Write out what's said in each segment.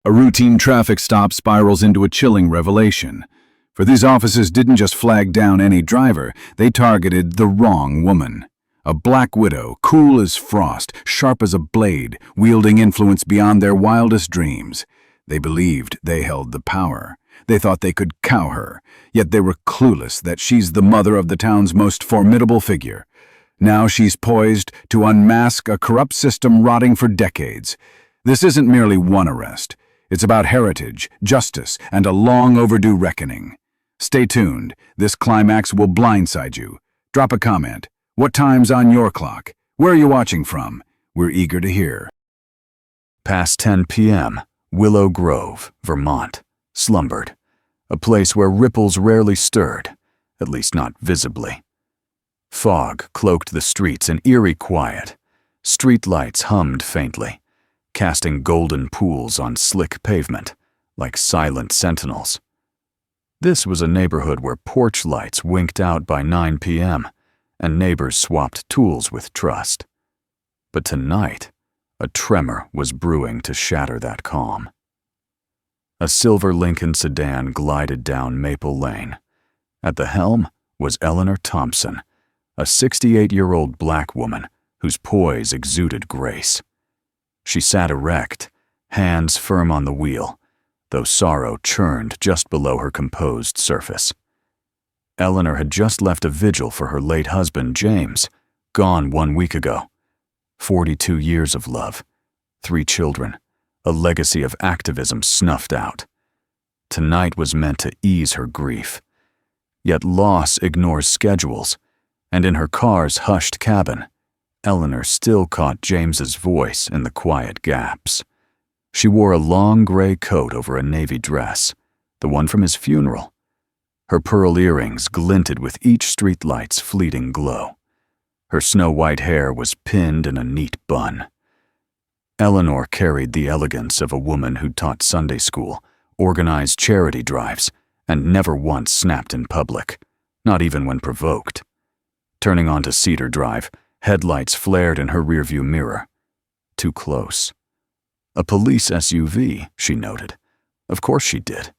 A routine traffic stop spirals into a chilling revelation. For these officers didn't just flag down any driver, they targeted the wrong woman. A black widow, cool as frost, sharp as a blade, wielding influence beyond their wildest dreams. They believed they held the power. They thought they could cow her, yet they were clueless that she's the mother of the town's most formidable figure. Now she's poised to unmask a corrupt system rotting for decades. This isn't merely one arrest. It's about heritage, justice, and a long overdue reckoning. Stay tuned. This climax will blindside you. Drop a comment. What time's on your clock? Where are you watching from? We're eager to hear. Past 10 p.m., Willow Grove, Vermont, slumbered. A place where ripples rarely stirred, at least not visibly. Fog cloaked the streets in eerie quiet. Street lights hummed faintly, casting golden pools on slick pavement, like silent sentinels. This was a neighborhood where porch lights winked out by 9 p.m., and neighbors swapped tools with trust. But tonight, a tremor was brewing to shatter that calm. A silver Lincoln sedan glided down Maple Lane. At the helm was Eleanor Thompson, a 68-year-old black woman whose poise exuded grace. She sat erect, hands firm on the wheel, though sorrow churned just below her composed surface. Eleanor had just left a vigil for her late husband, James, gone 1 week ago. 42 years of love, 3 children, a legacy of activism snuffed out. Tonight was meant to ease her grief. Yet loss ignores schedules, and in her car's hushed cabin, Eleanor still caught James's voice in the quiet gaps. She wore a long gray coat over a navy dress, the one from his funeral. Her pearl earrings glinted with each streetlight's fleeting glow. Her snow-white hair was pinned in a neat bun. Eleanor carried the elegance of a woman who'd taught Sunday school, organized charity drives, and never once snapped in public, not even when provoked. Turning onto Cedar Drive, headlights flared in her rearview mirror. Too close. A police SUV, she noted. Of course she did.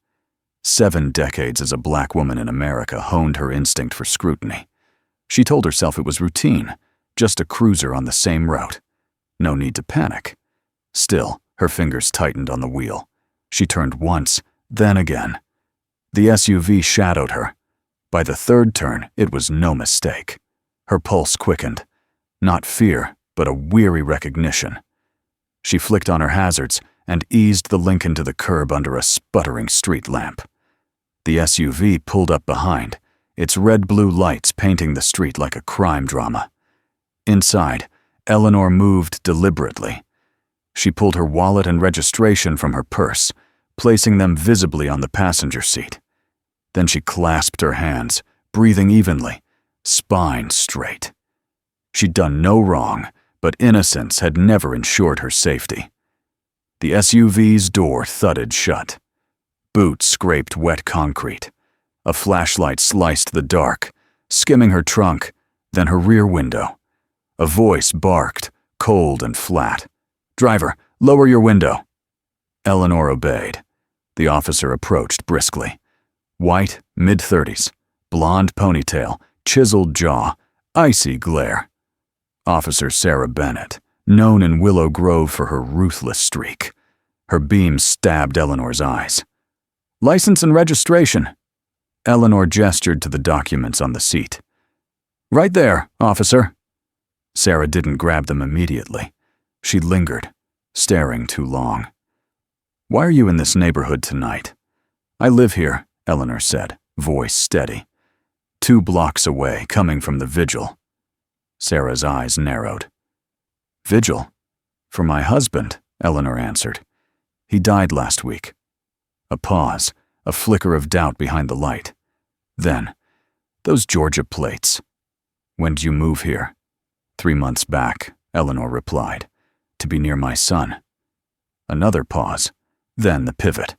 7 decades as a black woman in America honed her instinct for scrutiny. She told herself it was routine, just a cruiser on the same route. No need to panic. Still, her fingers tightened on the wheel. She turned once, then again. The SUV shadowed her. By the 3rd turn, it was no mistake. Her pulse quickened. Not fear, but a weary recognition. She flicked on her hazards and eased the Lincoln to the curb under a sputtering street lamp. The SUV pulled up behind, its red-blue lights painting the street like a crime drama. Inside, Eleanor moved deliberately. She pulled her wallet and registration from her purse, placing them visibly on the passenger seat. Then she clasped her hands, breathing evenly, spine straight. She'd done no wrong, but innocence had never ensured her safety. The SUV's door thudded shut. Boots scraped wet concrete. A flashlight sliced the dark, skimming her trunk, then her rear window. A voice barked, cold and flat. "Driver, lower your window." Eleanor obeyed. The officer approached briskly. White, mid-30s, blonde ponytail, chiseled jaw, icy glare. Officer Sarah Bennett, known in Willow Grove for her ruthless streak. Her beam stabbed Eleanor's eyes. "License and registration." Eleanor gestured to the documents on the seat. "Right there, officer." Sarah didn't grab them immediately. She lingered, staring too long. "Why are you in this neighborhood tonight?" "I live here," Eleanor said, voice steady. 2 blocks away, coming from the vigil. Sarah's eyes narrowed. "Vigil? For my husband," Eleanor answered. "He died last week." A pause, a flicker of doubt behind the light. Then, "Those Georgia plates. When did you move here?" 3 months back, Eleanor replied, "to be near my son." Another pause, then the pivot.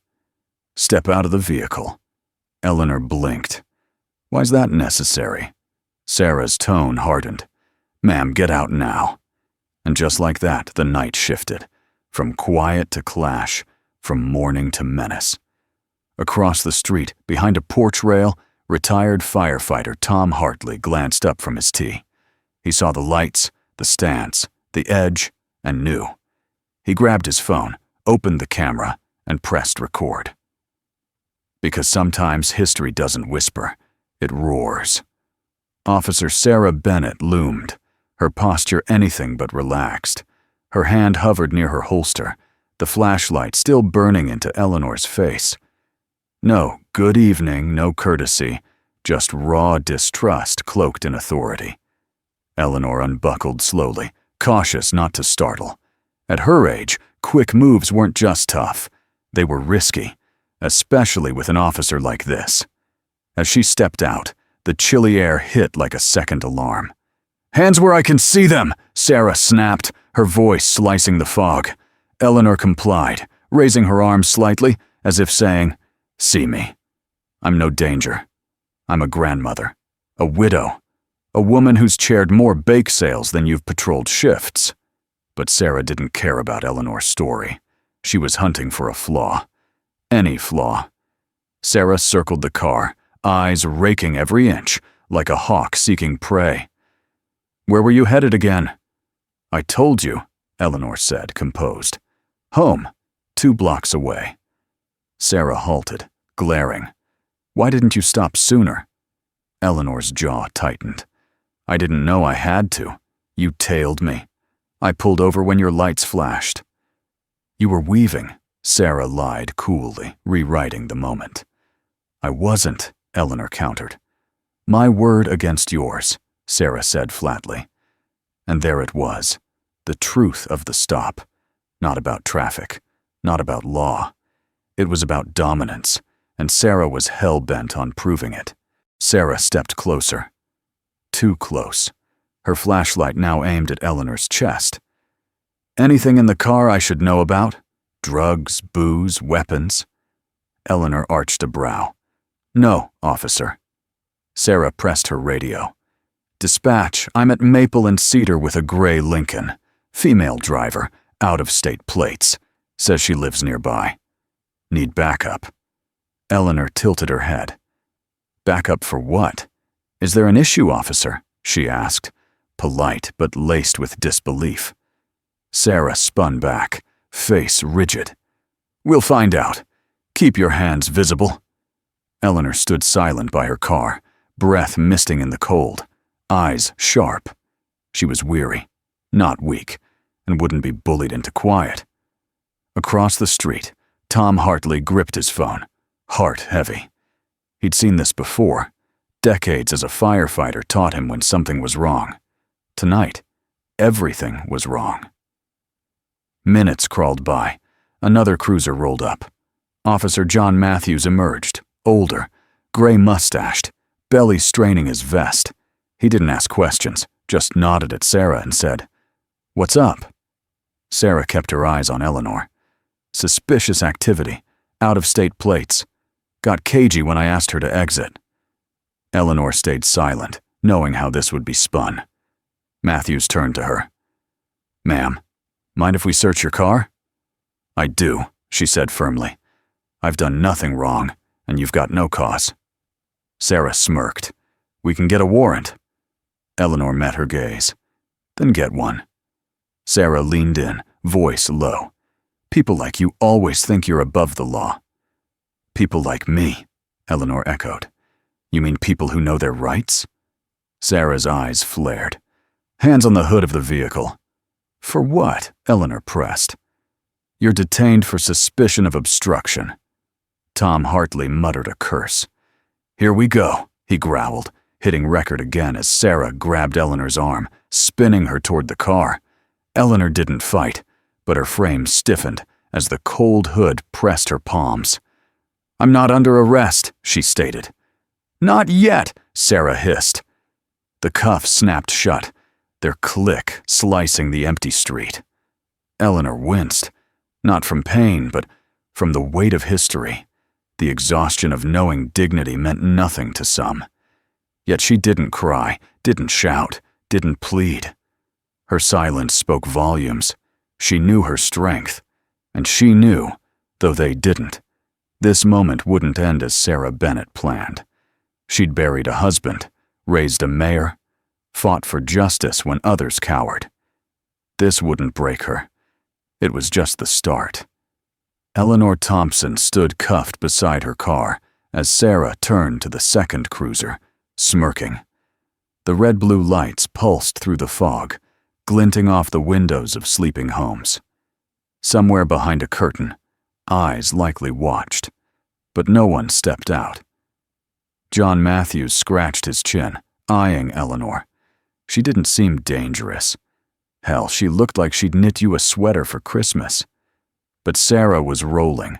"Step out of the vehicle." Eleanor blinked. "Why's that necessary?" Sarah's tone hardened. "Ma'am, get out now." And just like that, the night shifted, from quiet to clash, from mourning to menace. Across the street, behind a porch rail, retired firefighter Tom Hartley glanced up from his tea. He saw the lights, the stands, the edge, and knew. He grabbed his phone, opened the camera, and pressed record. Because sometimes history doesn't whisper, it roars. Officer Sarah Bennett loomed, her posture anything but relaxed. Her hand hovered near her holster, the flashlight still burning into Eleanor's face. No good evening, no courtesy, just raw distrust cloaked in authority. Eleanor unbuckled slowly, cautious not to startle. At her age, quick moves weren't just tough. They were risky, especially with an officer like this. As she stepped out, the chilly air hit like a second alarm. "Hands where I can see them!" Sarah snapped, her voice slicing the fog. Eleanor complied, raising her arms slightly, as if saying, "See me. I'm no danger. I'm a grandmother, a widow, a woman who's chaired more bake sales than you've patrolled shifts." But Sarah didn't care about Eleanor's story. She was hunting for a flaw. Any flaw. Sarah circled the car, eyes raking every inch, like a hawk seeking prey. "Where were you headed again?" "I told you," Eleanor said, composed. "Home, 2 blocks away." Sarah halted, glaring. "Why didn't you stop sooner?" Eleanor's jaw tightened. "I didn't know I had to. You tailed me. I pulled over when your lights flashed." "You were weaving," Sarah lied coolly, rewriting the moment. "I wasn't," Eleanor countered. "My word against yours," Sarah said flatly. And there it was, the truth of the stop. Not about traffic, not about law. It was about dominance, and Sarah was hell-bent on proving it. Sarah stepped closer. Too close. Her flashlight now aimed at Eleanor's chest. "Anything in the car I should know about? Drugs, booze, weapons?" Eleanor arched a brow. "No, officer." Sarah pressed her radio. "Dispatch, I'm at Maple and Cedar with a gray Lincoln. Female driver, out-of-state plates. Says she lives nearby. Need backup." Eleanor tilted her head. "Backup for what? Is there an issue, officer?" she asked, polite but laced with disbelief. Sarah spun back, face rigid. "We'll find out. Keep your hands visible." Eleanor stood silent by her car, breath misting in the cold, eyes sharp. She was weary, not weak, and wouldn't be bullied into quiet. Across the street, Tom Hartley gripped his phone, heart heavy. He'd seen this before. Decades as a firefighter taught him when something was wrong. Tonight, everything was wrong. Minutes crawled by. Another cruiser rolled up. Officer John Matthews emerged, older, gray-mustached, belly straining his vest. He didn't ask questions, just nodded at Sarah and said, "What's up?" Sarah kept her eyes on Eleanor. Suspicious activity, out-of-state plates. Got cagey when I asked her to exit. Eleanor stayed silent, knowing how this would be spun. Matthews turned to her. "Ma'am, mind if we search your car?" "I do," she said firmly. "I've done nothing wrong, and you've got no cause." Sarah smirked. "We can get a warrant." Eleanor met her gaze. "Then get one." Sarah leaned in, voice low. "People like you always think you're above the law." "People like me," Eleanor echoed. "You mean people who know their rights?" Sarah's eyes flared. "Hands on the hood of the vehicle." "For what?" Eleanor pressed. "You're detained for suspicion of obstruction." Tom Hartley muttered a curse. "Here we go," he growled, hitting record again as Sarah grabbed Eleanor's arm, spinning her toward the car. Eleanor didn't fight, but her frame stiffened as the cold hood pressed her palms. "I'm not under arrest," she stated. "Not yet," Sarah hissed. The cuffs snapped shut, their click slicing the empty street. Eleanor winced, not from pain, but from the weight of history. The exhaustion of knowing dignity meant nothing to some. Yet she didn't cry, didn't shout, didn't plead. Her silence spoke volumes. She knew her strength, and she knew though they didn't. This moment wouldn't end as Sarah Bennett planned. She'd buried a husband, raised a mayor, fought for justice when others cowered. This wouldn't break her. It was just the start. Eleanor Thompson stood cuffed beside her car as Sarah turned to the second cruiser, smirking. The red-blue lights pulsed through the fog, glinting off the windows of sleeping homes. Somewhere behind a curtain, eyes likely watched, but no one stepped out. John Matthews scratched his chin, eyeing Eleanor. She didn't seem dangerous. Hell, she looked like she'd knit you a sweater for Christmas. But Sarah was rolling,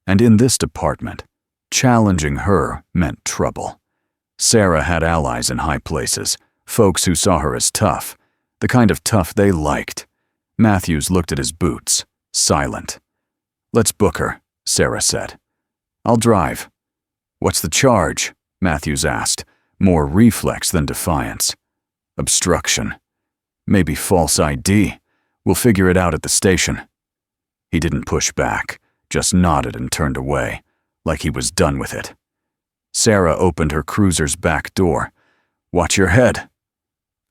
and in this department, challenging her meant trouble. Sarah had allies in high places, folks who saw her as tough, the kind of tough they liked. Matthews looked at his boots, silent. "Let's book her," Sarah said. "I'll drive." "What's the charge?" Matthews asked, more reflex than defiance. "Obstruction. Maybe false ID. We'll figure it out at the station." He didn't push back, just nodded and turned away, like he was done with it. Sarah opened her cruiser's back door. "Watch your head."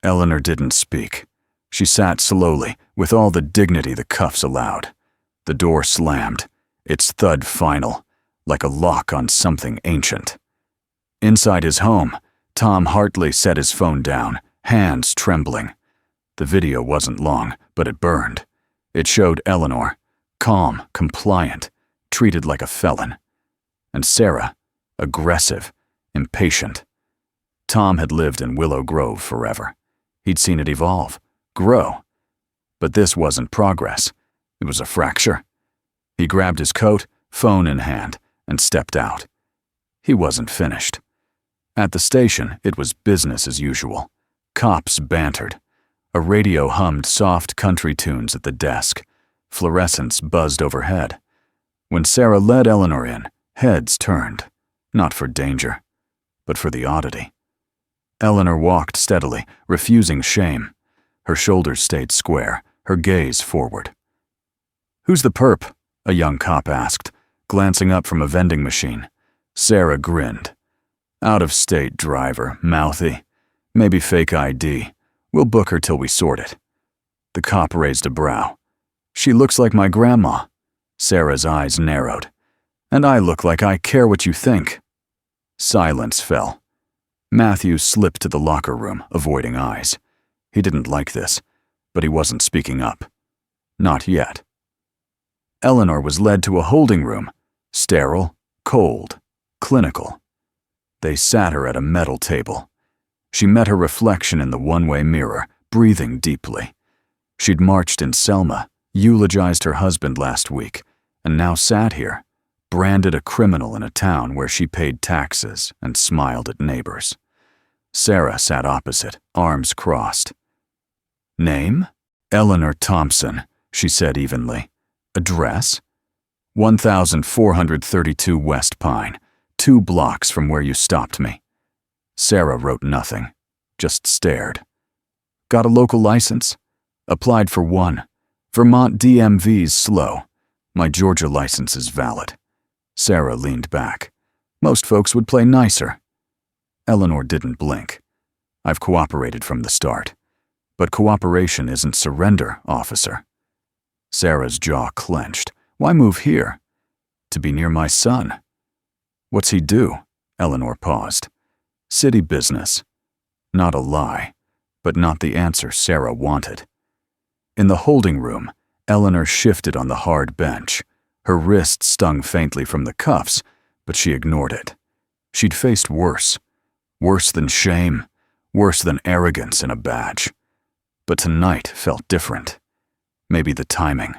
Eleanor didn't speak. She sat slowly, with all the dignity the cuffs allowed. The door slammed, its thud final, like a lock on something ancient. Inside his home, Tom Hartley set his phone down, hands trembling. The video wasn't long, but it burned. It showed Eleanor, calm, compliant, treated like a felon. And Sarah, aggressive, impatient. Tom had lived in Willow Grove forever. He'd seen it evolve, grow. But this wasn't progress. It was a fracture. He grabbed his coat, phone in hand, and stepped out. He wasn't finished. At the station, it was business as usual. Cops bantered. A radio hummed soft country tunes at the desk. Fluorescents buzzed overhead. When Sarah led Eleanor in, heads turned, not for danger, but for the oddity. Eleanor walked steadily, refusing shame. Her shoulders stayed square, her gaze forward. "Who's the perp?" a young cop asked, glancing up from a vending machine. Sarah grinned. "Out-of-state driver, mouthy. Maybe fake ID. We'll book her till we sort it." The cop raised a brow. "She looks like my grandma." Sarah's eyes narrowed. "And I look like I care what you think." Silence fell. Matthews slipped to the locker room, avoiding eyes. He didn't like this, but he wasn't speaking up. Not yet. Eleanor was led to a holding room, sterile, cold, clinical. They sat her at a metal table. She met her reflection in the one-way mirror, breathing deeply. She'd marched in Selma, eulogized her husband last week, and now sat here, branded a criminal in a town where she paid taxes and smiled at neighbors. Sarah sat opposite, arms crossed. "Name?" "Eleanor Thompson," she said evenly. "Address?" 1432 West Pine, 2 blocks from where you stopped me." Sarah wrote nothing, just stared. "Got a local license?" "Applied for one. Vermont DMV's slow. My Georgia license is valid." Sarah leaned back. "Most folks would play nicer." Eleanor didn't blink. "I've cooperated from the start. But cooperation isn't surrender, officer." Sarah's jaw clenched. "Why move here?" "To be near my son." "What's he do?" Eleanor paused. "City business." Not a lie, but not the answer Sarah wanted. In the holding room, Eleanor shifted on the hard bench. Her wrist stung faintly from the cuffs, but she ignored it. She'd faced worse. Worse than shame. Worse than arrogance in a badge. But tonight felt different. Maybe the timing.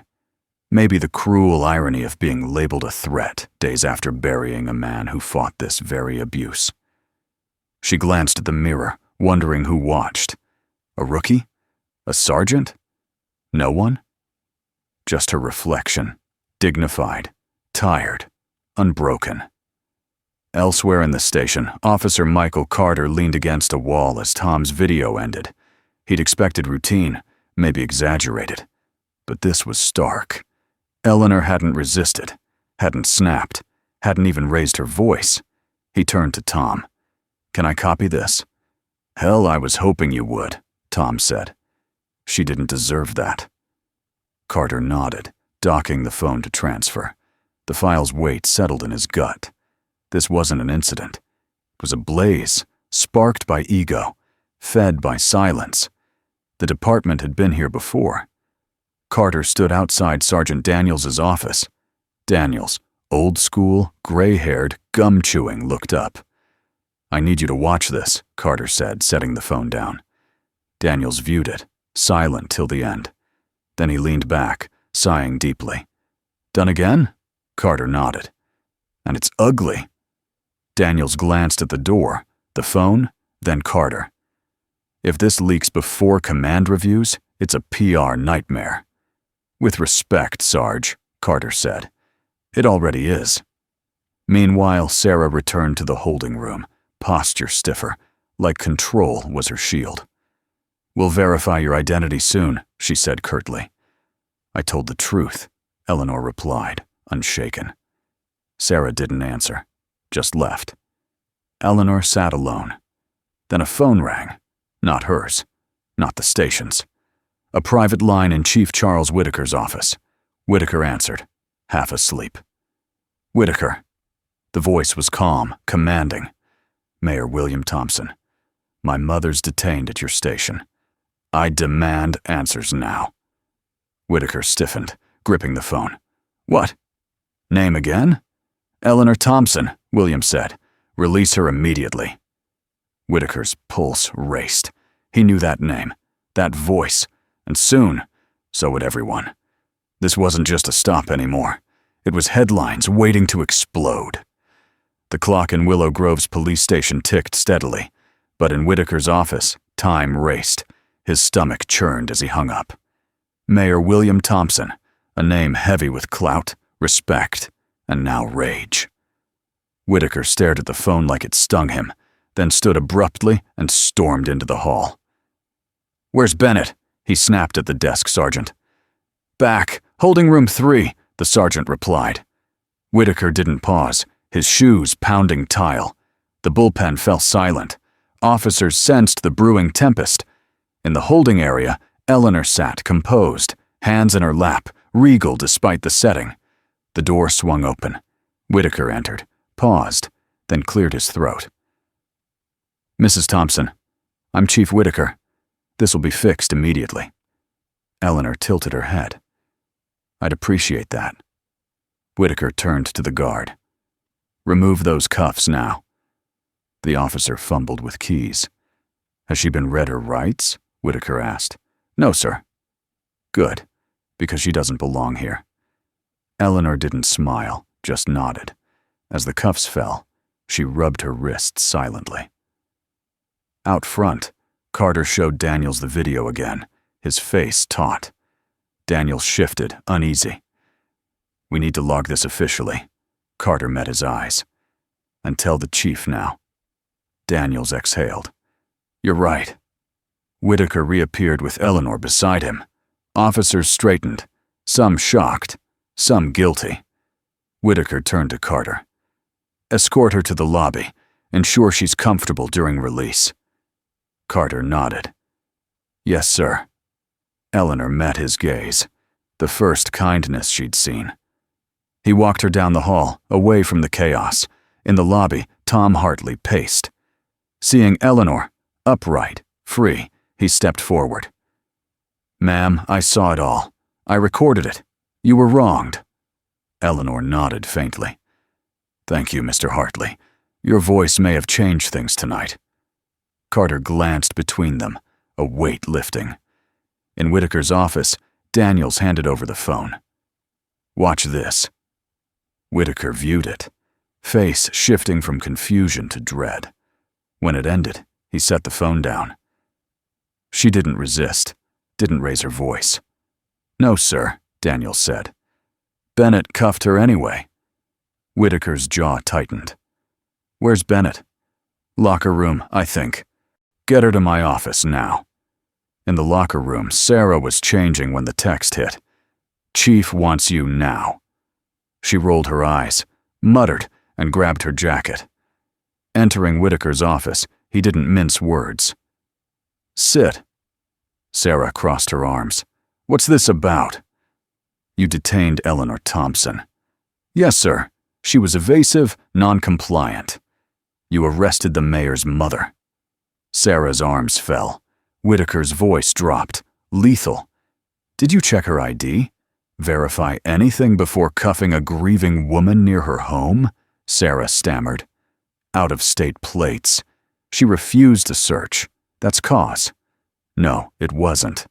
Maybe the cruel irony of being labeled a threat days after burying a man who fought this very abuse. She glanced at the mirror, wondering who watched. A rookie? A sergeant? No one? Just her reflection, dignified, tired, unbroken. Elsewhere in the station, Officer Michael Carter leaned against a wall as Tom's video ended. He'd expected routine, maybe exaggerated. But this was stark. Eleanor hadn't resisted, Hadn't snapped, hadn't even raised her voice. He turned to Tom. "Can I copy this?" "Hell, I was hoping you would," Tom said. "She didn't deserve that." Carter nodded, docking the phone to transfer. The file's weight settled in his gut. This wasn't an incident. It was a blaze, sparked by ego, fed by silence. The department had been here before. Carter stood outside Sergeant Daniels's office. Daniels, old school, gray-haired, gum-chewing, looked up. "I need you to watch this," Carter said, setting the phone down. Daniels viewed it, silent till the end. Then he leaned back, sighing deeply. "Done again?" Carter nodded. "And it's ugly." Daniels glanced at the door, the phone, then Carter. "If this leaks before command reviews, it's a PR nightmare." "With respect, Sarge," Carter said. "It already is." Meanwhile, Sarah returned to the holding room, posture stiffer, like control was her shield. "We'll verify your identity soon," she said curtly. "I told the truth," Eleanor replied, unshaken. Sarah didn't answer, just left. Eleanor sat alone. Then a phone rang. Not hers, not the station's. A private line in Chief Charles Whitaker's office. Whitaker answered, half asleep. "Whitaker." The voice was calm, commanding. "Mayor William Thompson, my mother's detained at your station. I demand answers now." Whitaker stiffened, gripping the phone. "What? Name again?" "Eleanor Thompson," William said. "Release her immediately." Whitaker's pulse raced. He knew that name, that voice, and soon, so would everyone. This wasn't just a stop anymore. It was headlines waiting to explode. The clock in Willow Grove's police station ticked steadily, but in Whitaker's office, time raced. His stomach churned as he hung up. Mayor William Thompson, a name heavy with clout, respect, and now rage. Whitaker stared at the phone like it stung him, then stood abruptly and stormed into the hall. "Where's Bennett?" he snapped at the desk sergeant. "Back, holding room 3, the sergeant replied. Whitaker didn't pause, his shoes pounding tile. The bullpen fell silent. Officers sensed the brewing tempest. In the holding area, Eleanor sat composed, hands in her lap, regal despite the setting. The door swung open. Whitaker entered, paused, then cleared his throat. "Mrs. Thompson, I'm Chief Whitaker. This'll be fixed immediately." Eleanor tilted her head. "I'd appreciate that." Whitaker turned to the guard. "Remove those cuffs now." The officer fumbled with keys. "Has she been read her rights?" Whitaker asked. "No, sir." "Good, because she doesn't belong here." Eleanor didn't smile, just nodded. As the cuffs fell, she rubbed her wrists silently. Out front, Carter showed Daniels the video again, his face taut. Daniels shifted, uneasy. "We need to log this officially." Carter met his eyes. "And tell the chief now." Daniels exhaled. "You're right." Whitaker reappeared with Eleanor beside him. Officers straightened, some shocked, some guilty. Whitaker turned to Carter. "Escort her to the lobby. Ensure she's comfortable during release." Carter nodded. "Yes, sir." Eleanor met his gaze, the first kindness she'd seen. He walked her down the hall, away from the chaos. In the lobby, Tom Hartley paced. Seeing Eleanor, upright, free, he stepped forward. "Ma'am, I saw it all. I recorded it. You were wronged." Eleanor nodded faintly. "Thank you, Mr. Hartley. Your voice may have changed things tonight." Carter glanced between them, a weight lifting. In Whitaker's office, Daniels handed over the phone. "Watch this." Whitaker viewed it, face shifting from confusion to dread. When it ended, he set the phone down. She didn't resist, didn't raise her voice. "No, sir," Daniels said. "Bennett cuffed her anyway." Whitaker's jaw tightened. "Where's Bennett?" "Locker room, I think. Get her to my office now." In the locker room, Sarah was changing when the text hit. "Chief wants you now." She rolled her eyes, muttered, and grabbed her jacket. Entering Whitaker's office, he didn't mince words. "Sit." Sarah crossed her arms. "What's this about?" "You detained Eleanor Thompson." "Yes, sir. She was evasive, non-compliant." "You arrested the mayor's mother." Sarah's arms fell. Whitaker's voice dropped. Lethal. "Did you check her ID? Verify anything before cuffing a grieving woman near her home?" Sarah stammered. "Out-of-state plates. She refused to search. That's cause." "No, it wasn't."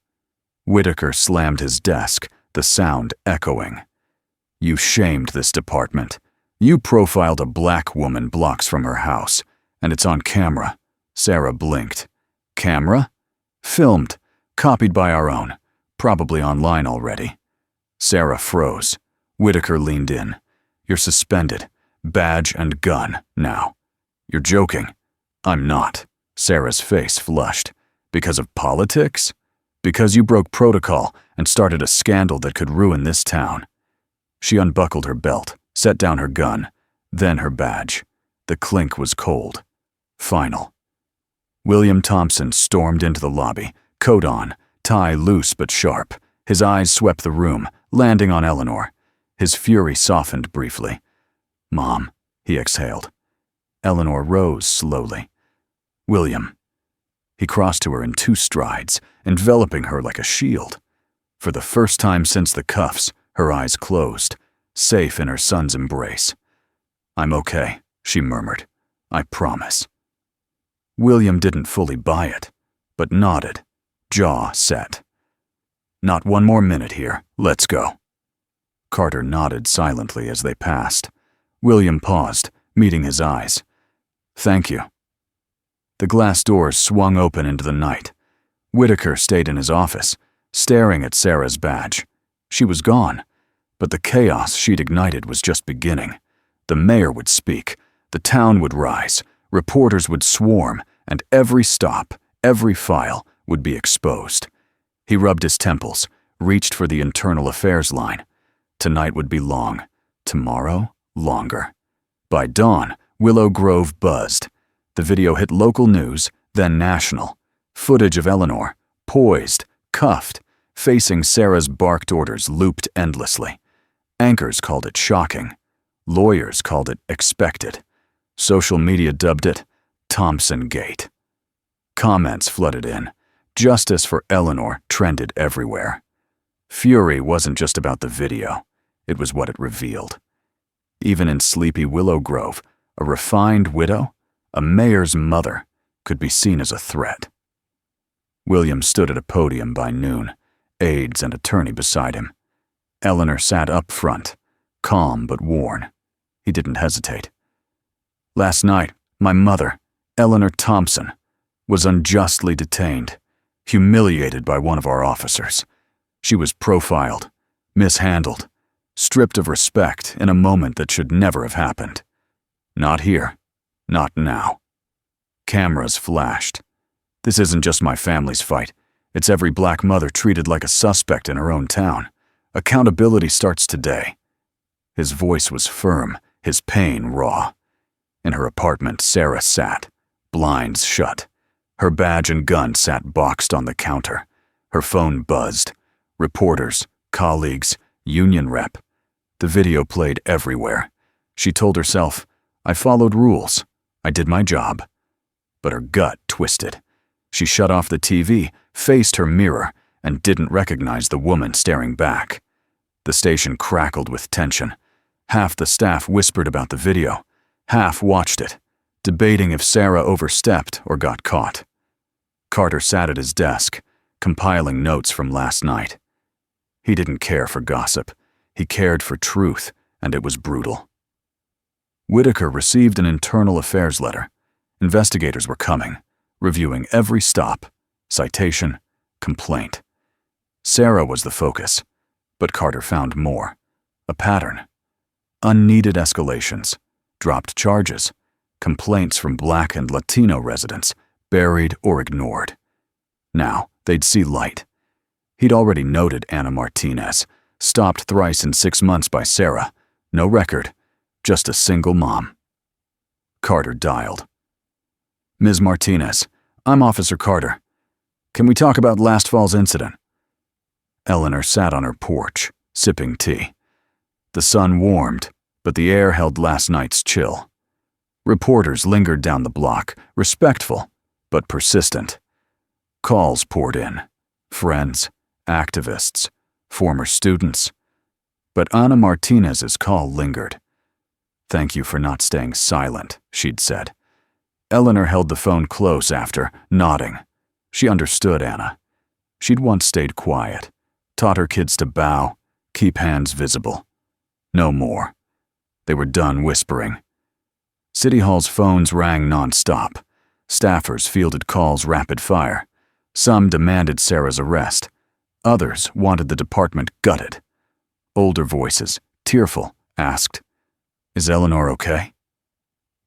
Whitaker slammed his desk, the sound echoing. "You shamed this department. You profiled a black woman blocks from her house, and it's on camera." Sarah blinked. "Camera? Filmed, copied by our own, probably online already." Sarah froze. Whitaker leaned in. "You're suspended. Badge and gun, now." "You're joking." "I'm not." Sarah's face flushed. "Because of politics? Because you broke protocol and started a scandal that could ruin this town." She unbuckled her belt, set down her gun, then her badge. The clink was cold. Final. William Thompson stormed into the lobby, coat on, tie loose but sharp. His eyes swept the room, landing on Eleanor. His fury softened briefly. "Mom," he exhaled. Eleanor rose slowly. "William." He crossed to her in 2 strides, enveloping her like a shield. For the first time since the cuffs, her eyes closed, safe in her son's embrace. "I'm okay," she murmured. "I promise." William didn't fully buy it, but nodded, jaw set. "Not one more minute here. Let's go." Carter nodded silently as they passed. William paused, meeting his eyes. "Thank you." The glass doors swung open into the night. Whitaker stayed in his office, staring at Sarah's badge. She was gone, but the chaos she'd ignited was just beginning. The mayor would speak, the town would rise, reporters would swarm, and every stop, every file would be exposed. He rubbed his temples, reached for the internal affairs line. Tonight would be long, tomorrow longer. By dawn, Willow Grove buzzed. The video hit local news, then national. Footage of Eleanor, poised, cuffed, facing Sarah's barked orders looped endlessly. Anchors called it shocking. Lawyers called it expected. Social media dubbed it Thompson Gate. Comments flooded in. Justice for Eleanor trended everywhere. Fury wasn't just about the video. It was what it revealed. Even in sleepy Willow Grove, a refined widow, a mayor's mother, could be seen as a threat. William stood at a podium by noon, aides and attorney beside him. Eleanor sat up front, calm but worn. He didn't hesitate. "Last night, my mother, Eleanor Thompson, was unjustly detained, humiliated by one of our officers. She was profiled, mishandled, stripped of respect in a moment that should never have happened. Not here, not now." Cameras flashed. "This isn't just my family's fight. It's every black mother treated like a suspect in her own town. Accountability starts today." His voice was firm, his pain raw. In her apartment, Sarah sat, blinds shut. Her badge and gun sat boxed on the counter. Her phone buzzed. Reporters, colleagues, union rep. The video played everywhere. She told herself, "I followed rules. I did my job." But her gut twisted. She shut off the TV, faced her mirror, and didn't recognize the woman staring back. The station crackled with tension. Half the staff whispered about the video. Half watched it, debating if Sarah overstepped or got caught. Carter sat at his desk, compiling notes from last night. He didn't care for gossip. He cared for truth, and it was brutal. Whitaker received an internal affairs letter. Investigators were coming, reviewing every stop, citation, complaint. Sarah was the focus, but Carter found more. A pattern. Unneeded escalations, dropped charges, complaints from Black and Latino residents, buried or ignored. Now, they'd see light. He'd already noted Anna Martinez, stopped thrice in 6 months by Sarah, No record, just a single mom. Carter dialed. Ms. Martinez, I'm Officer Carter. Can we talk about last fall's incident? Eleanor sat on her porch, sipping tea. The sun warmed, but the air held last night's chill. Reporters lingered down the block, respectful, but persistent. Calls poured in. Friends, activists, former students. But Ana Martinez's call lingered. Thank you for not staying silent, she'd said. Eleanor held the phone close after, nodding. She understood Ana. She'd once stayed quiet, taught her kids to bow, keep hands visible. No more. They were done whispering. City Hall's phones rang nonstop. Staffers fielded calls rapid fire. Some demanded Sarah's arrest. Others wanted the department gutted. Older voices, tearful, asked, "Is Eleanor okay?"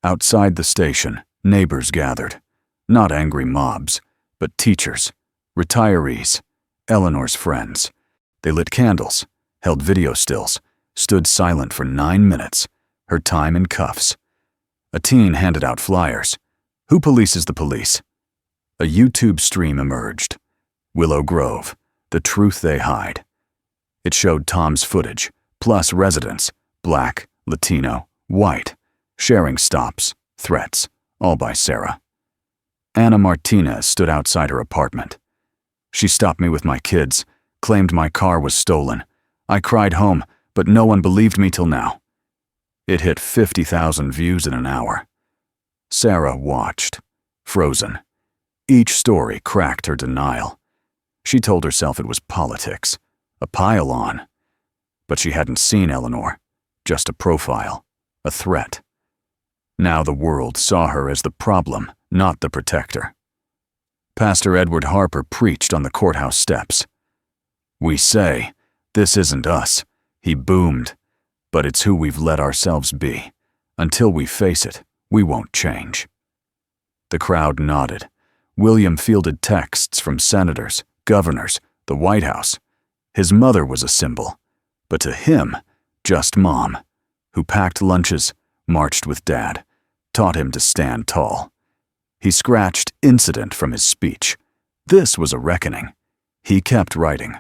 Outside the station, neighbors gathered. Not angry mobs, but teachers, retirees, Eleanor's friends. They lit candles, held video stills, stood silent for 9 minutes, her time in cuffs. A teen handed out flyers. Who polices the police? A YouTube stream emerged. Willow Grove, the truth they hide. It showed Tom's footage, plus residents, black, Latino, white, sharing stops, threats, all by Sarah. Ana Martinez stood outside her apartment. She stopped me with my kids, claimed my car was stolen. I cried home, but no one believed me till now. It hit 50,000 views in an hour. Sarah watched, frozen. Each story cracked her denial. She told herself it was politics, a pile-on. But she hadn't seen Eleanor, just a profile, a threat. Now the world saw her as the problem, not the protector. Pastor Edward Harper preached on the courthouse steps. We say, this isn't us, he boomed, but it's who we've let ourselves be. Until we face it, we won't change. The crowd nodded. William fielded texts from senators, governors, the White House. His mother was a symbol, but to him, just Mom, who packed lunches, marched with Dad, taught him to stand tall. He scratched incident from his speech. This was a reckoning. He kept writing.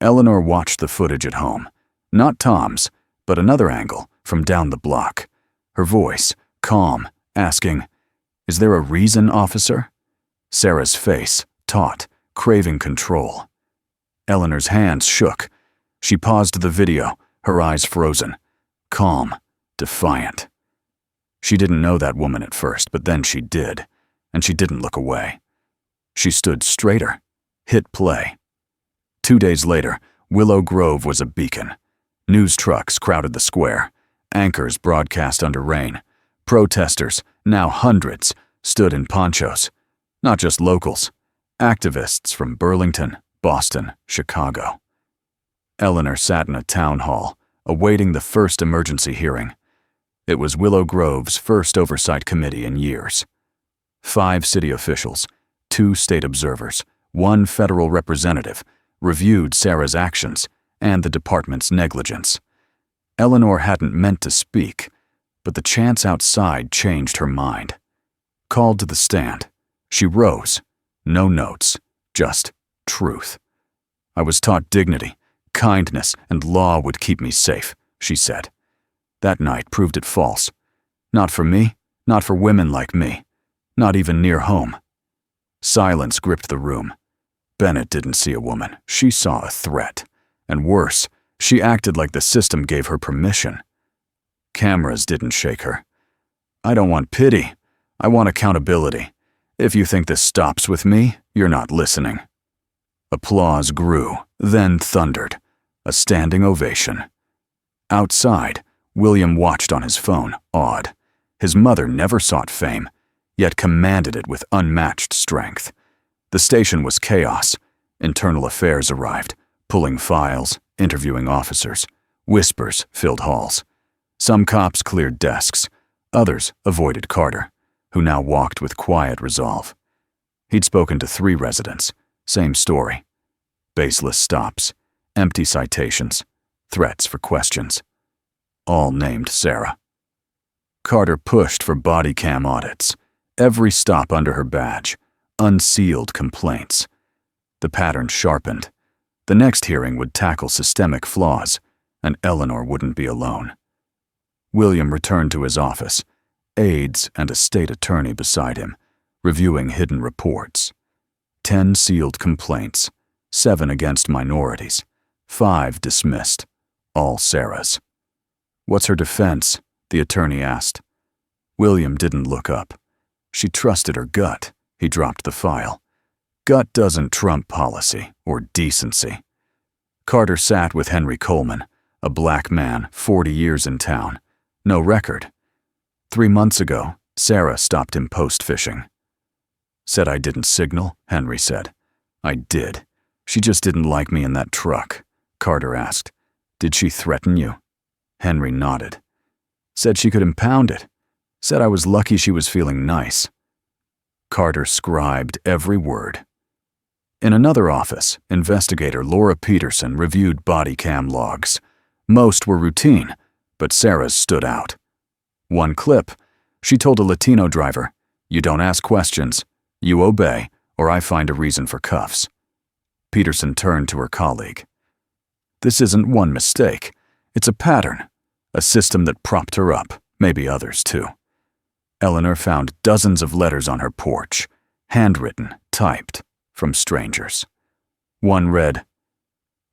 Eleanor watched the footage at home. Not Tom's, but another angle from down the block. Her voice, calm, asking, "Is there a reason, officer?" Sarah's face, taut, craving control. Eleanor's hands shook. She paused the video, her eyes frozen. Calm, defiant. She didn't know that woman at first, but then she did, and she didn't look away. She stood straighter, hit play. 2 days later, Willow Grove was a beacon. News trucks crowded the square. Anchors broadcast under rain. Protesters, now hundreds, stood in ponchos. Not just locals, activists from Burlington, Boston, Chicago. Eleanor sat in a town hall, awaiting the first emergency hearing. It was Willow Grove's first oversight committee in years. 5 city officials, 2 state observers, 1 federal representative, reviewed Sarah's actions and the department's negligence. Eleanor hadn't meant to speak, but the chance outside changed her mind. Called to the stand, she rose. No notes, just truth. I was taught dignity, kindness, and law would keep me safe, she said. That night proved it false. Not for me, not for women like me, not even near home. Silence gripped the room. Bennett didn't see a woman, she saw a threat. And worse, she acted like the system gave her permission. Cameras didn't shake her. I don't want pity, I want accountability. If you think this stops with me, you're not listening. Applause grew, then thundered. A standing ovation. Outside, William watched on his phone, awed. His mother never sought fame, yet commanded it with unmatched strength. The station was chaos. Internal affairs arrived, pulling files, interviewing officers. Whispers filled halls. Some cops cleared desks. Others avoided Carter, who now walked with quiet resolve. He'd spoken to 3 residents. Same story. Baseless stops, empty citations, threats for questions. all named Sarah. Carter pushed for body cam audits, every stop under her badge, unsealed complaints. The pattern sharpened. The next hearing would tackle systemic flaws, and Eleanor wouldn't be alone. William returned to his office, aides and a state attorney beside him, reviewing hidden reports. 10 sealed complaints, 7 against minorities, 5 dismissed, all Sarah's. "What's her defense?" the attorney asked. William didn't look up. She trusted her gut. He dropped the file. Gut doesn't trump policy or decency. Carter sat with Henry Coleman, a black man, 40 years in town. No record. 3 months ago, Sarah stopped him post-fishing. "Said I didn't signal," Henry said. "I did. She just didn't like me in that truck." Carter asked, "Did she threaten you?" Henry nodded. "Said she could impound it. Said I was lucky she was feeling nice." Carter scribed every word. In another office, investigator Laura Peterson reviewed body cam logs. Most were routine, but Sarah's stood out. One clip, she told a Latino driver, "You don't ask questions, you obey, or I find a reason for cuffs." Peterson turned to her colleague. "This isn't one mistake. It's a pattern, a system that propped her up, maybe others too." Eleanor found dozens of letters on her porch, handwritten, typed, from strangers. One read,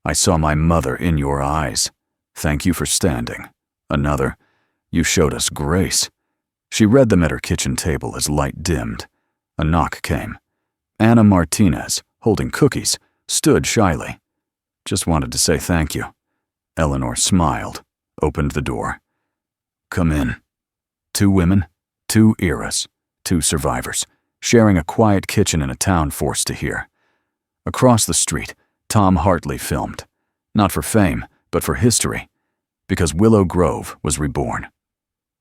"I saw my mother in your eyes. Thank you for standing." Another, "You showed us grace." She read them at her kitchen table as light dimmed. A knock came. Anna Martinez, holding cookies, stood shyly. "Just wanted to say thank you." Eleanor smiled, opened the door. "Come in." 2 women, 2 eras, 2 survivors, sharing a quiet kitchen in a town forced to hear. Across the street, Tom Hartley filmed. Not for fame, but for history. Because Willow Grove was reborn.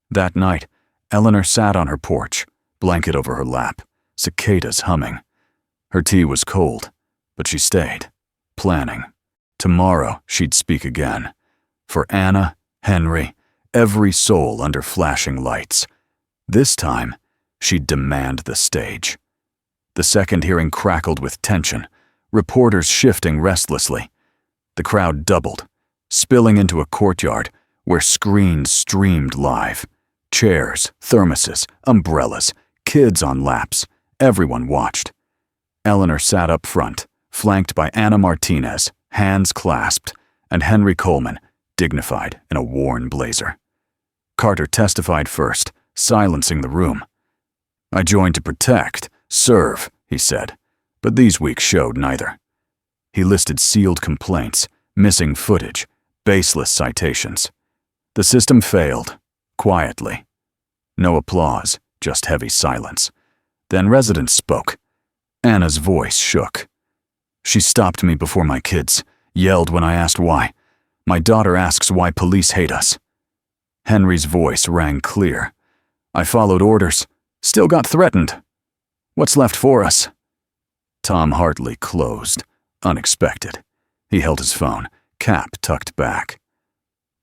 That night, Eleanor sat on her porch, blanket over her lap, cicadas humming. Her tea was cold, but she stayed, planning. Tomorrow she'd speak again. For Anna, Henry, every soul under flashing lights. This time, she'd demand the stage. The second hearing crackled with tension, reporters shifting restlessly. The crowd doubled, spilling into a courtyard where screens streamed live. Chairs, thermoses, umbrellas, kids on laps. Everyone watched. Eleanor sat up front, flanked by Anna Martinez, hands clasped, and Henry Coleman, dignified in a worn blazer. Carter testified first, silencing the room. "I joined to protect, serve," he said, but these weeks showed neither. He listed sealed complaints, missing footage, baseless citations. The system failed, quietly. No applause, just heavy silence. Then residents spoke. Anna's voice shook. "She stopped me before my kids, yelled when I asked why. My daughter asks why police hate us." Henry's voice rang clear. "I followed orders, still got threatened. What's left for us?" Tom Hartley closed, unexpected. He held his phone, cap tucked back.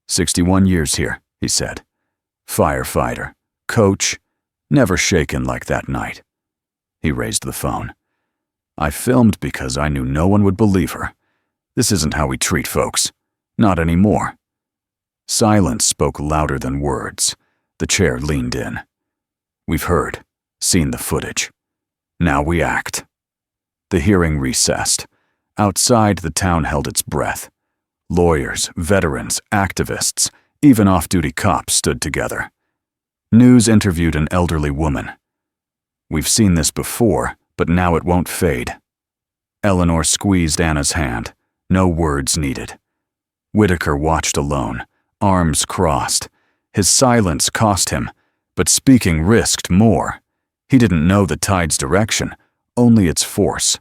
61 years here, he said. Firefighter, coach, never shaken like that night. He raised the phone. "I filmed because I knew no one would believe her. This isn't how we treat folks. Not anymore." Silence spoke louder than words. The chair leaned in. "We've heard, seen the footage. Now we act." The hearing recessed. Outside, the town held its breath. Lawyers, veterans, activists, even off-duty cops stood together. News interviewed an elderly woman. "We've seen this before, but now it won't fade." Eleanor squeezed Anna's hand. No words needed. Whitaker watched alone, arms crossed. His silence cost him, but speaking risked more. He didn't know the tide's direction, only its force.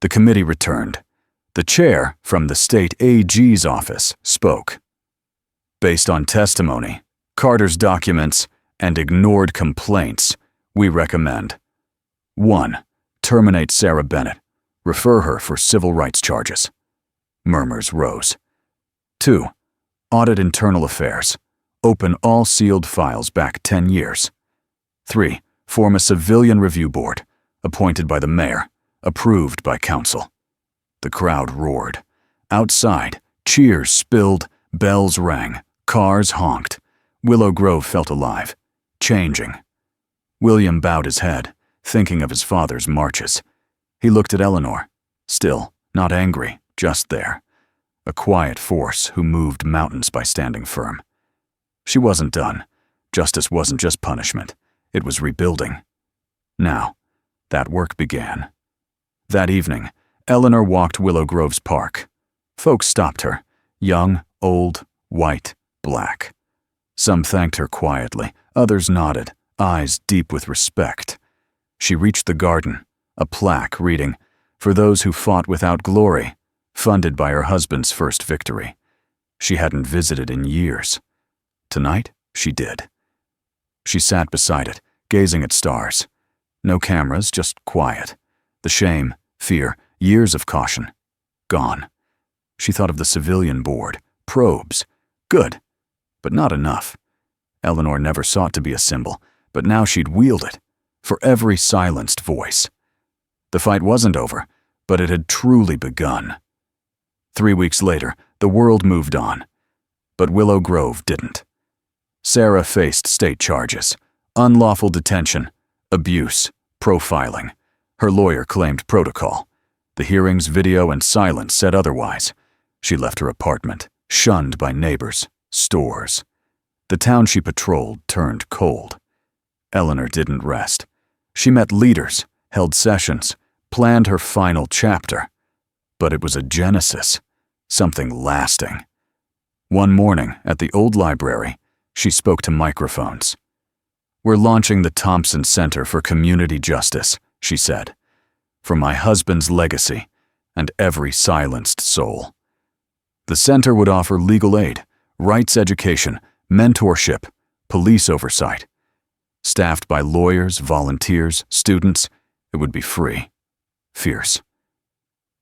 The committee returned. The chair, from the state AG's office, spoke. "Based on testimony, Carter's documents, and ignored complaints, we recommend 1. Terminate Sarah Bennett. Refer her for civil rights charges." Murmurs rose. 2. Audit internal affairs. Open all sealed files back 10 years. 3. Form a civilian review board, appointed by the mayor, approved by council. The crowd roared. Outside, cheers spilled, bells rang, cars honked. Willow Grove felt alive, changing. William bowed his head, thinking of his father's marches. He looked at Eleanor, still, not angry, just there. A quiet force who moved mountains by standing firm. She wasn't done. Justice wasn't just punishment. It was rebuilding. Now, that work began. That evening, Eleanor walked Willow Grove's park. Folks stopped her, young, old, white, black. Some thanked her quietly, others nodded, eyes deep with respect. She reached the garden, a plaque reading, "For those who fought without glory," funded by her husband's first victory. She hadn't visited in years. Tonight, she did. She sat beside it, gazing at stars. No cameras, just quiet. The shame, fear, years of caution. Gone. She thought of the civilian board, probes. Good, but not enough. Eleanor never sought to be a symbol, but now she'd wield it, for every silenced voice. The fight wasn't over, but it had truly begun. 3 weeks later, the world moved on. But Willow Grove didn't. Sarah faced state charges, unlawful detention, abuse, profiling. Her lawyer claimed protocol. The hearings, video, and silence said otherwise. She left her apartment, shunned by neighbors, stores. The town she patrolled turned cold. Eleanor didn't rest. She met leaders, held sessions, planned her final chapter. But it was a genesis, something lasting. One morning, at the old library, she spoke to microphones. "We're launching the Thompson Center for Community Justice," she said, "for my husband's legacy and every silenced soul." The center would offer legal aid, rights education, mentorship, police oversight. Staffed by lawyers, volunteers, students, it would be free. Fierce.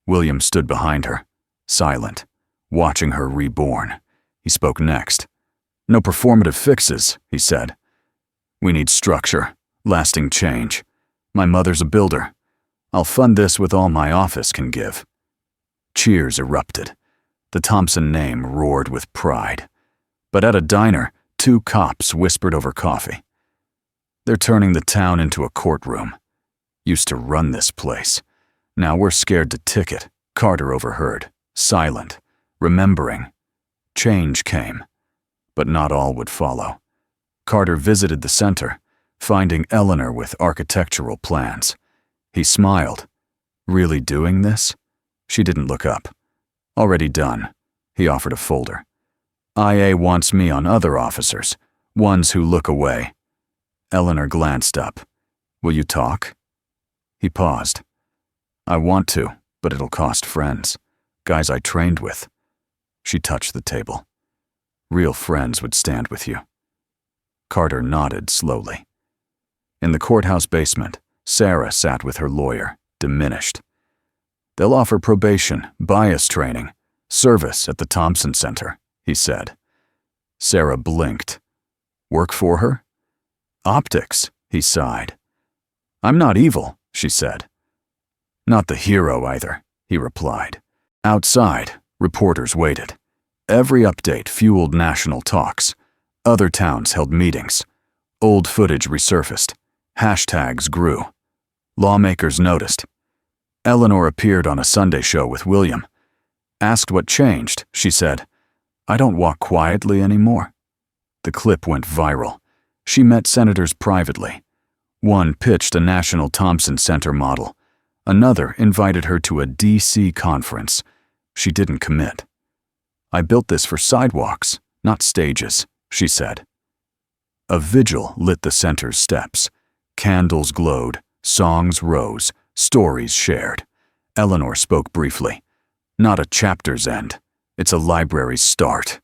William stood behind her, silent, watching her reborn. He spoke next. "No performative fixes," he said. "We need structure, lasting change. My mother's a builder. I'll fund this with all my office can give." Cheers erupted. The Thompson name roared with pride. But at a diner, 2 cops whispered over coffee. "They're turning the town into a courtroom. Used to run this place. Now we're scared to ticket," Carter overheard, silent, remembering. Change came, but not all would follow. Carter visited the center, finding Eleanor with architectural plans. He smiled. "Really doing this?" She didn't look up. "Already done." He offered a folder. "IA wants me on other officers, ones who look away." Eleanor glanced up. "Will you talk?" He paused. "I want to, but it'll cost friends. Guys I trained with." She touched the table. "Real friends would stand with you." Carter nodded slowly. In the courthouse basement, Sarah sat with her lawyer, diminished. "They'll offer probation, bias training, service at the Thompson Center," he said. Sarah blinked. "Work for her?" "Optics," he sighed. "I'm not evil," she said. "Not the hero either," he replied. Outside, reporters waited. Every update fueled national talks. Other towns held meetings. Old footage resurfaced. Hashtags grew. Lawmakers noticed. Eleanor appeared on a Sunday show with William. Asked what changed, she said, "I don't walk quietly anymore." The clip went viral. She met senators privately. One pitched a national Thompson Center model. Another invited her to a D.C. conference. She didn't commit. "I built this for sidewalks, not stages," she said. A vigil lit the center's steps. Candles glowed, songs rose, stories shared. Eleanor spoke briefly. "Not a chapter's end. It's a library's start."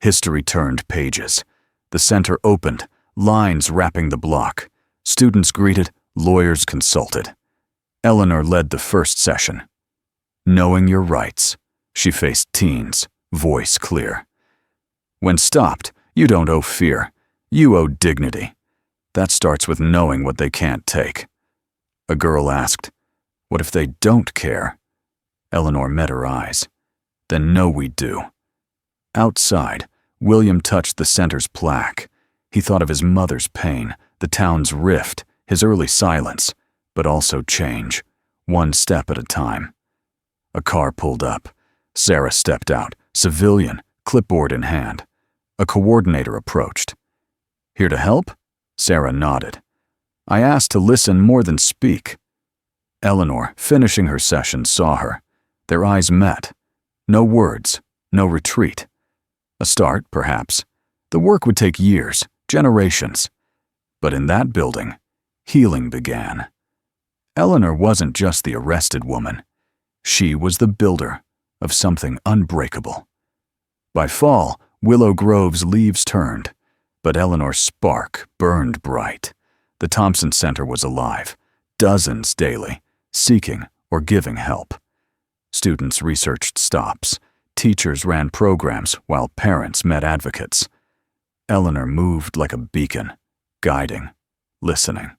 History turned pages. The center opened, lines wrapping the block. Students greeted, lawyers consulted. Eleanor led the first session. Knowing your rights, she faced teens, voice clear. When stopped, You don't owe fear. You owe dignity. That starts with knowing what they can't take. A girl asked, "What if they don't care?" Eleanor met her eyes. "Then no, we do." Outside, William touched the center's plaque. He thought of his mother's pain, the town's rift, his early silence, but also change, one step at a time. A car pulled up. Sarah stepped out, civilian, clipboard in hand. A coordinator approached. "Here to help?" Sarah nodded. "I asked to listen more than speak." Eleanor, finishing her session, saw her. Their eyes met. No words, no retreat. A start, perhaps. The work would take years, generations. But in that building, healing began. Eleanor wasn't just the arrested woman. She was the builder of something unbreakable. By fall, Willow Grove's leaves turned, but Eleanor's spark burned bright. The Thompson Center was alive, dozens daily, seeking or giving help. Students researched stops. Teachers ran programs while parents met advocates. Eleanor moved like a beacon, guiding, listening.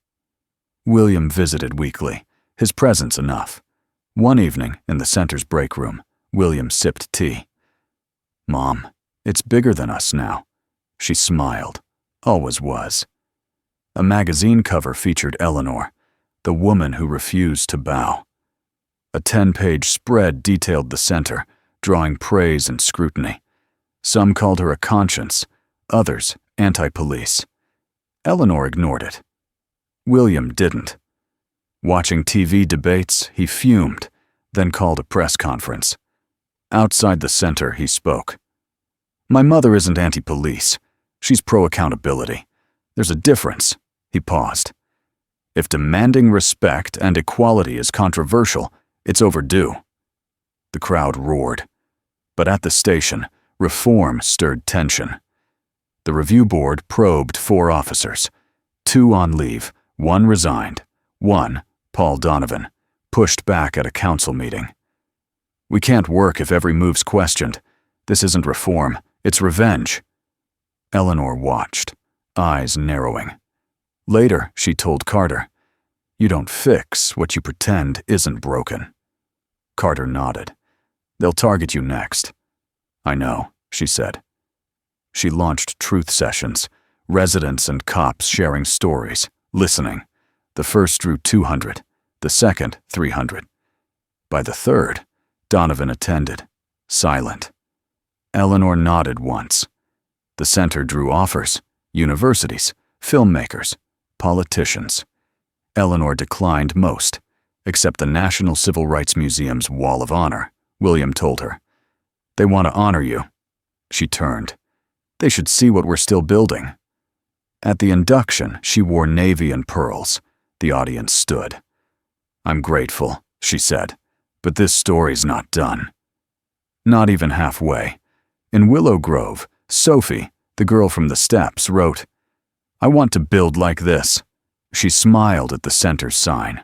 William visited weekly, his presence enough. One evening, in the center's break room, William sipped tea. "Mom, it's bigger than us now." She smiled, always was. A magazine cover featured Eleanor, the woman who refused to bow. A 10-page spread detailed the center, drawing praise and scrutiny. Some called her a conscience, others anti-police. Eleanor ignored it. William didn't. Watching TV debates, he fumed, then called a press conference. Outside the center, he spoke. "My mother isn't anti-police. She's pro-accountability. There's a difference." He paused. "If demanding respect and equality is controversial, it's overdue." The crowd roared. But at the station, reform stirred tension. The review board probed 4 officers. 2 on leave, 1 resigned. 1, Paul Donovan, pushed back at a council meeting. "We can't work if every move's questioned. This isn't reform, it's revenge." Eleanor watched, eyes narrowing. Later, she told Carter, "You don't fix what you pretend isn't broken." Carter nodded. "They'll target you next." "I know," she said. She launched truth sessions, residents and cops sharing stories, listening. The first drew 200, the second 300. By the third, Donovan attended, silent. Eleanor nodded once. The center drew offers, universities, filmmakers, politicians. Eleanor declined most, except the National Civil Rights Museum's Wall of Honor, William told her. "They want to honor you." She turned. "They should see what we're still building." At the induction, she wore navy and pearls. The audience stood. "I'm grateful," she said, "but this story's not done." Not even halfway. In Willow Grove, Sophie, the girl from the steps, wrote, "I want to build like this." She smiled at the center's sign.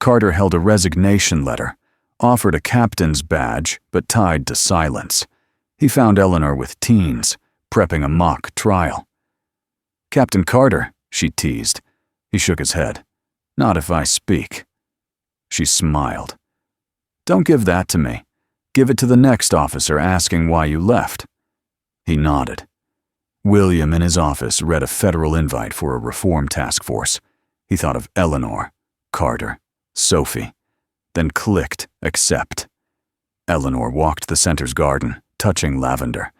Carter held a resignation letter, offered a captain's badge, but tied to silence. He found Eleanor with teens, prepping a mock trial. "Captain Carter," she teased. He shook his head. "Not if I speak." She smiled. "Don't give that to me. Give it to the next officer asking why you left." He nodded. William in his office read a federal invite for a reform task force. He thought of Eleanor, Carter, Sophie, then clicked accept. Eleanor walked the center's garden, touching lavender.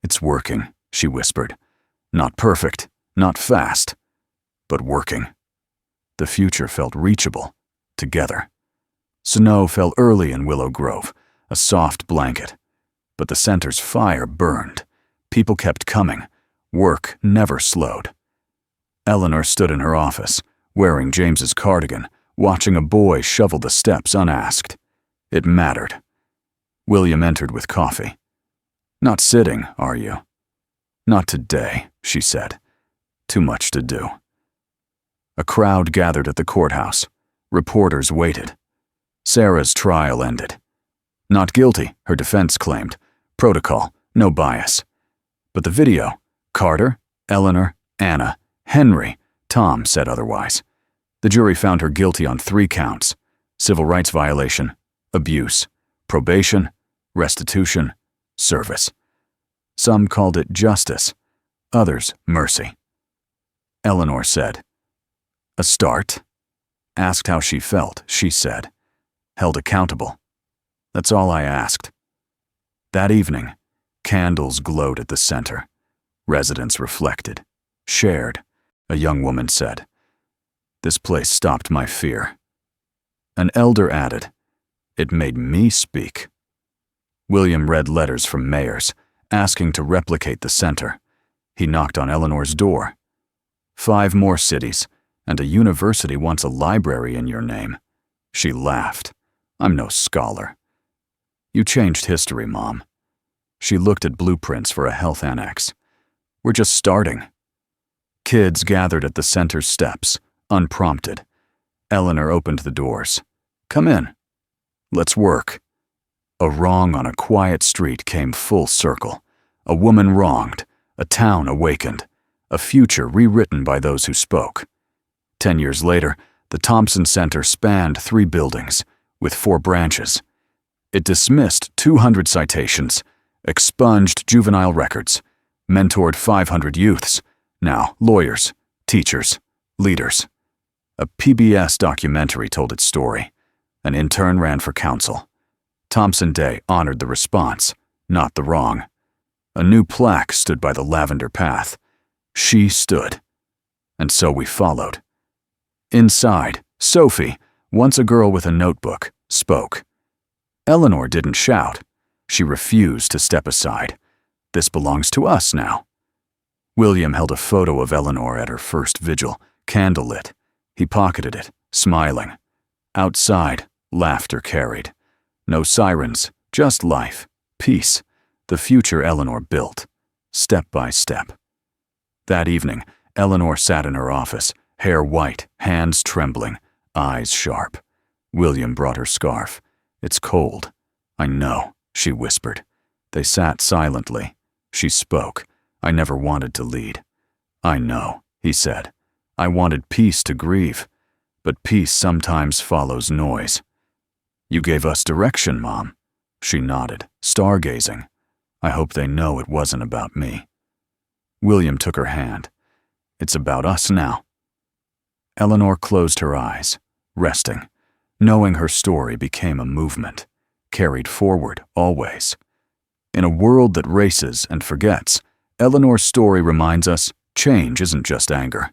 "It's working," she whispered. "Not perfect, not fast, but working." The future felt reachable, together. Snow fell early in Willow Grove, a soft blanket. But the center's fire burned. People kept coming. Work never slowed. Eleanor stood in her office, wearing James's cardigan, watching a boy shovel the steps unasked. It mattered. William entered with coffee. "Not sitting, are you?" "Not today," she said. "Too much to do." A crowd gathered at the courthouse. Reporters waited. Sarah's trial ended. Not guilty, her defense claimed. Protocol, no bias. But the video, Carter, Eleanor, Anna, Henry, Tom said otherwise. The jury found her guilty on 3 counts: civil rights violation, abuse, probation, restitution, service. Some called it justice, others mercy. Eleanor said, "A start?" Asked how she felt, she said. Held accountable. That's all I asked. That evening, candles glowed at the center. Residents reflected, shared. A young woman said, "This place stopped my fear." An elder added, "It made me speak." William read letters from mayors, asking to replicate the center. He knocked on Eleanor's door. 5 more cities, and a university wants a library in your name. She laughed. "I'm no scholar." "You changed history, Mom." She looked at blueprints for a health annex. "We're just starting." Kids gathered at the center's steps, unprompted. Eleanor opened the doors. "Come in. Let's work." A wrong on a quiet street came full circle. A woman wronged, a town awakened, a future rewritten by those who spoke. 10 years later, the Thompson Center spanned 3 buildings, with 4 branches. It dismissed 200 citations, expunged juvenile records, mentored 500 youths, now lawyers, teachers, leaders. A PBS documentary told its story. An intern ran for council. Thompson Day honored the response, not the wrong. A new plaque stood by the lavender path. She stood. And so we followed. Inside, Sophie, once a girl with a notebook, spoke. Eleanor didn't shout. She refused to step aside. "This belongs to us now." William held a photo of Eleanor at her first vigil, candlelit. He pocketed it, smiling. Outside, laughter carried. No sirens, just life, peace, the future Eleanor built, step by step. That evening, Eleanor sat in her office, hair white, hands trembling, eyes sharp. William brought her scarf. "It's cold." "I know," she whispered. They sat silently. She spoke. "I never wanted to lead." "I know," he said. "I wanted peace to grieve, but peace sometimes follows noise." "You gave us direction, Mom." She nodded, stargazing. "I hope they know it wasn't about me." William took her hand. "It's about us now." Eleanor closed her eyes, resting, knowing her story became a movement, carried forward always. In a world that races and forgets, Eleanor's story reminds us change isn't just anger.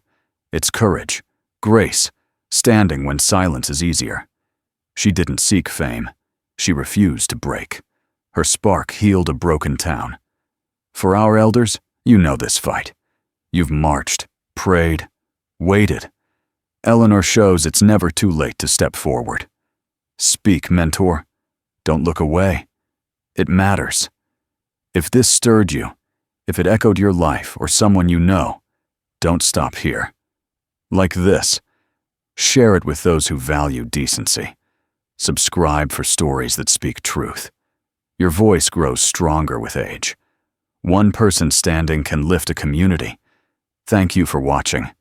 It's courage, grace, standing when silence is easier. She didn't seek fame. She refused to break. Her spark healed a broken town. For our elders, you know this fight. You've marched, prayed, waited. Eleanor shows it's never too late to step forward. Speak, mentor. Don't look away. It matters. If this stirred you, if it echoed your life or someone you know, don't stop here. Like this, share it with those who value decency. Subscribe for stories that speak truth. Your voice grows stronger with age. One person standing can lift a community. Thank you for watching.